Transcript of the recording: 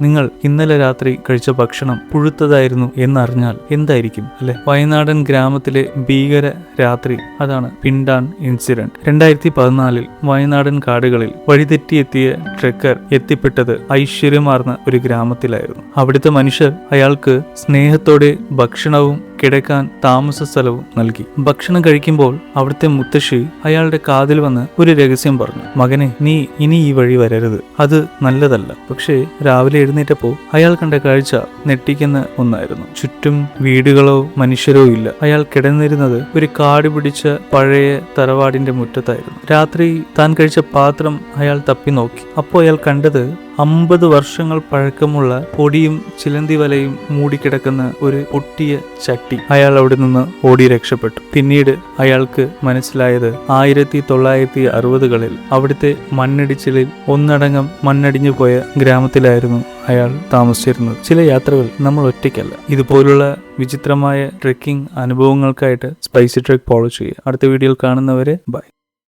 നിങ്ങൾ ഇന്നലെ രാത്രി കഴിച്ച ഭക്ഷണം പുഴുത്തതായിരുന്നു എന്നറിഞ്ഞാൽ എന്തായിരിക്കും അല്ലെ? വയനാടൻ ഗ്രാമത്തിലെ ഭീകര രാത്രി, അതാണ് പിണ്ടാൻ ഇൻസിഡന്റ്. 2014 വയനാടൻ കാടുകളിൽ വഴിതെറ്റിയെത്തിയ ട്രെക്കർ എത്തിപ്പെട്ടത് ഐശ്വര്യമാർന്ന ഒരു ഗ്രാമത്തിലായിരുന്നു. അവിടുത്തെ മനുഷ്യർ അയാൾക്ക് സ്നേഹത്തോടെ ഭക്ഷണവും കിടക്കാൻ താമസ സ്ഥലവും നൽകി. ഭക്ഷണം കഴിക്കുമ്പോൾ അവിടുത്തെ മുത്തശ്ശി അയാളുടെ കാതിൽ വന്ന് ഒരു രഹസ്യം പറഞ്ഞു. മകനെ, നീ ഇനി ഈ വഴി വരരുത്, അത് നല്ലതല്ല. പക്ഷേ രാവിലെ എഴുന്നേറ്റപ്പോൾ അയാൾ കണ്ട കാഴ്ച ഞെട്ടിക്കുന്ന ഒന്നായിരുന്നു. ചുറ്റും വീടുകളോ മനുഷ്യരോ ഇല്ല. അയാൾ കിടന്നിരുന്നത് ഒരു കാട് പിടിച്ച പഴയ തറവാടിന്റെ മുറ്റത്തായിരുന്നു. രാത്രി താൻ കഴിച്ച പാത്രം അയാൾ തപ്പി നോക്കി. അപ്പോൾ അയാൾ കണ്ടത് 50 വർഷങ്ങൾ പഴക്കമുള്ള പൊടിയും ചിലന്തി വലയും മൂടിക്കിടക്കുന്ന ഒരു പൊട്ടിയ ചട്ടി. അയാൾ അവിടെ നിന്ന് ഓടി രക്ഷപ്പെട്ടു. പിന്നീട് അയാൾക്ക് മനസ്സിലായത് 1960കളിൽ അവിടുത്തെ മണ്ണിടിച്ചിലിൽ ഒന്നടങ്കം മണ്ണടിഞ്ഞു പോയ ഗ്രാമത്തിലായിരുന്നു അയാൾ താമസിച്ചിരുന്നത്. ചില യാത്രകൾ നമ്മൾ ഒറ്റയ്ക്കല്ല. ഇതുപോലുള്ള വിചിത്രമായ ട്രെക്കിംഗ് അനുഭവങ്ങൾക്കായിട്ട് സ്പൈസി ട്രെക്ക് ഫോളോ ചെയ്യുക. അടുത്ത വീഡിയോയിൽ കാണുന്നവരെ ബൈ.